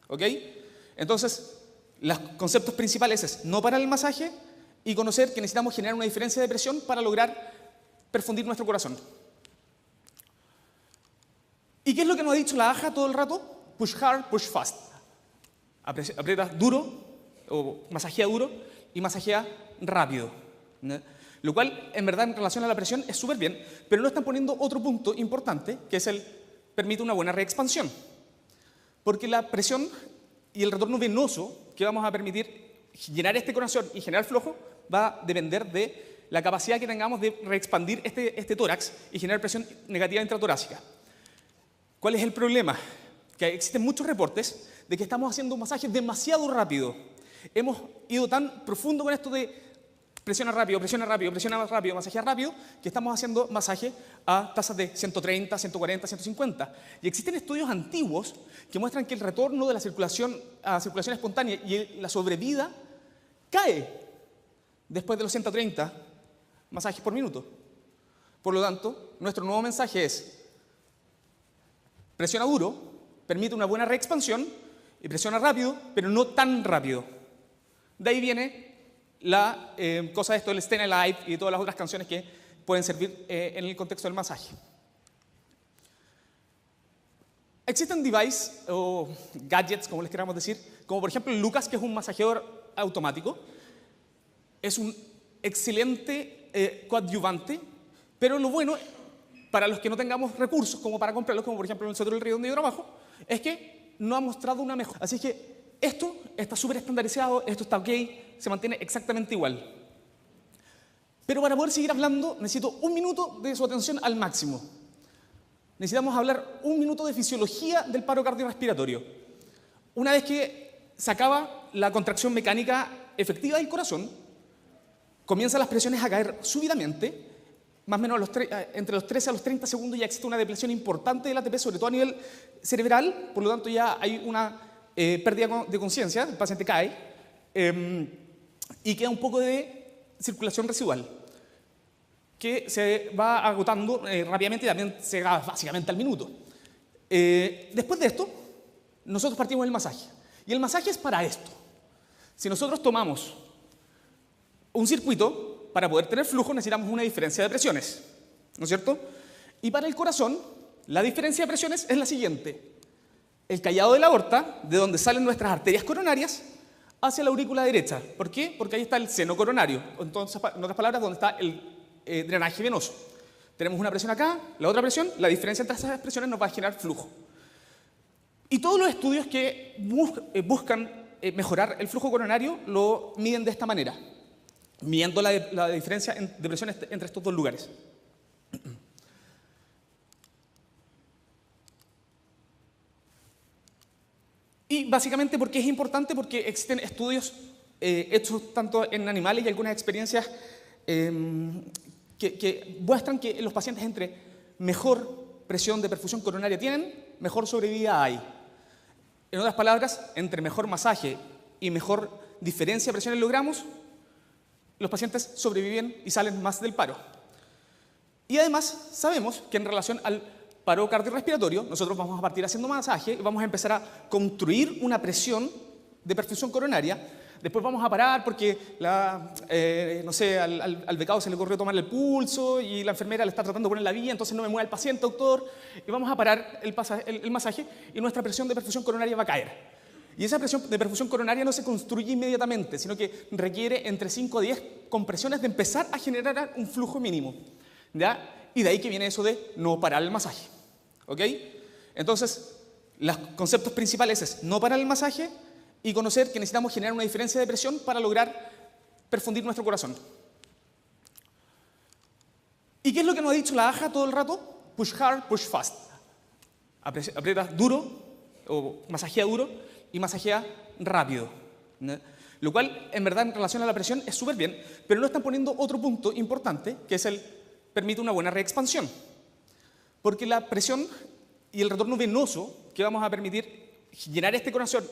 ¿ok? Entonces, los conceptos principales es no parar el masaje y conocer que necesitamos generar una diferencia de presión para lograr perfundir nuestro corazón. ¿Y qué es lo que nos ha dicho la AJA todo el rato? Push hard, push fast. Aprieta duro o masajea duro y masajea rápido, ¿no? Lo cual, en verdad, en relación a la presión es súper bien, pero no están poniendo otro punto importante, que es permite una buena reexpansión. Porque la presión y el retorno venoso que vamos a permitir llenar este corazón y generar flujo va a depender de la capacidad que tengamos de reexpandir este tórax y generar presión negativa intratorácica. ¿Cuál es el problema? Que existen muchos reportes de que estamos haciendo un masaje demasiado rápido. Hemos ido tan profundo con esto de presiona rápido, masajea rápido, que estamos haciendo masaje a tasas de 130, 140, 150. Y existen estudios antiguos que muestran que el retorno de la circulación a circulación espontánea y la sobrevida cae después de los 130 masajes por minuto. Por lo tanto, nuestro nuevo mensaje es: presiona duro, permite una buena reexpansión y presiona rápido, pero no tan rápido. De ahí viene la cosa de esto del Stay Alive y todas las otras canciones que pueden servir en el contexto del masaje. Existen devices o gadgets, como les queramos decir, como por ejemplo el Lucas, que es un masajeador automático. Es un excelente coadyuvante, pero lo bueno, para los que no tengamos recursos como para comprarlos, como por ejemplo en el Centro del Río donde yo trabajo, es que no ha mostrado una mejora. Así que esto está súper estandarizado, esto está ok, se mantiene exactamente igual. Pero para poder seguir hablando, necesito 1 minuto de su atención al máximo. Necesitamos hablar 1 minuto de fisiología del paro cardiorrespiratorio. Una vez que se acaba la contracción mecánica efectiva del corazón, comienzan las presiones a caer súbitamente, más o menos entre los 13 a los 30 segundos ya existe una depresión importante del ATP, sobre todo a nivel cerebral, por lo tanto ya hay una pérdida de conciencia, el paciente cae y queda un poco de circulación residual que se va agotando rápidamente y también se va básicamente al minuto. Después de esto, nosotros partimos del masaje. Y el masaje es para esto. Si nosotros tomamos un circuito, para poder tener flujo necesitamos una diferencia de presiones, ¿no es cierto? Y para el corazón, la diferencia de presiones es la siguiente: el callado de la aorta, de donde salen nuestras arterias coronarias, hacia la aurícula derecha. ¿Por qué? Porque ahí está el seno coronario. Entonces, en otras palabras, donde está el drenaje venoso. Tenemos una presión acá, la otra presión, la diferencia entre esas presiones nos va a generar flujo. Y todos los estudios que buscan mejorar el flujo coronario lo miden de esta manera, midiendo la diferencia de presión entre estos dos lugares. Y básicamente, ¿por qué es importante? Porque existen estudios hechos tanto en animales y algunas experiencias que muestran que los pacientes entre mejor presión de perfusión coronaria tienen, mejor sobrevida hay. En otras palabras, entre mejor masaje y mejor diferencia de presiones logramos, los pacientes sobreviven y salen más del paro. Y además sabemos que en relación al paro cardiorrespiratorio, nosotros vamos a partir haciendo masaje y vamos a empezar a construir una presión de perfusión coronaria. Después vamos a parar porque no sé, al becado se le ocurrió tomar el pulso y la enfermera le está tratando de poner la vía, entonces no me mueve el paciente, doctor. Y vamos a parar el masaje y nuestra presión de perfusión coronaria va a caer. Y esa presión de perfusión coronaria no se construye inmediatamente, sino que requiere entre 5 a 10 compresiones de empezar a generar un flujo mínimo, ¿ya? Y de ahí que viene eso de no parar el masaje. ¿Ok? Entonces, los conceptos principales es no parar el masaje y conocer que necesitamos generar una diferencia de presión para lograr perfundir nuestro corazón. ¿Y qué es lo que nos ha dicho la AJA todo el rato? Push hard, push fast. Aprieta duro, o masajea duro, y masajea rápido. ¿No? Lo cual, en verdad, en relación a la presión es súper bien, pero no están poniendo otro punto importante, que es permite una buena reexpansión. Porque la presión y el retorno venoso que vamos a permitir llenar este corazón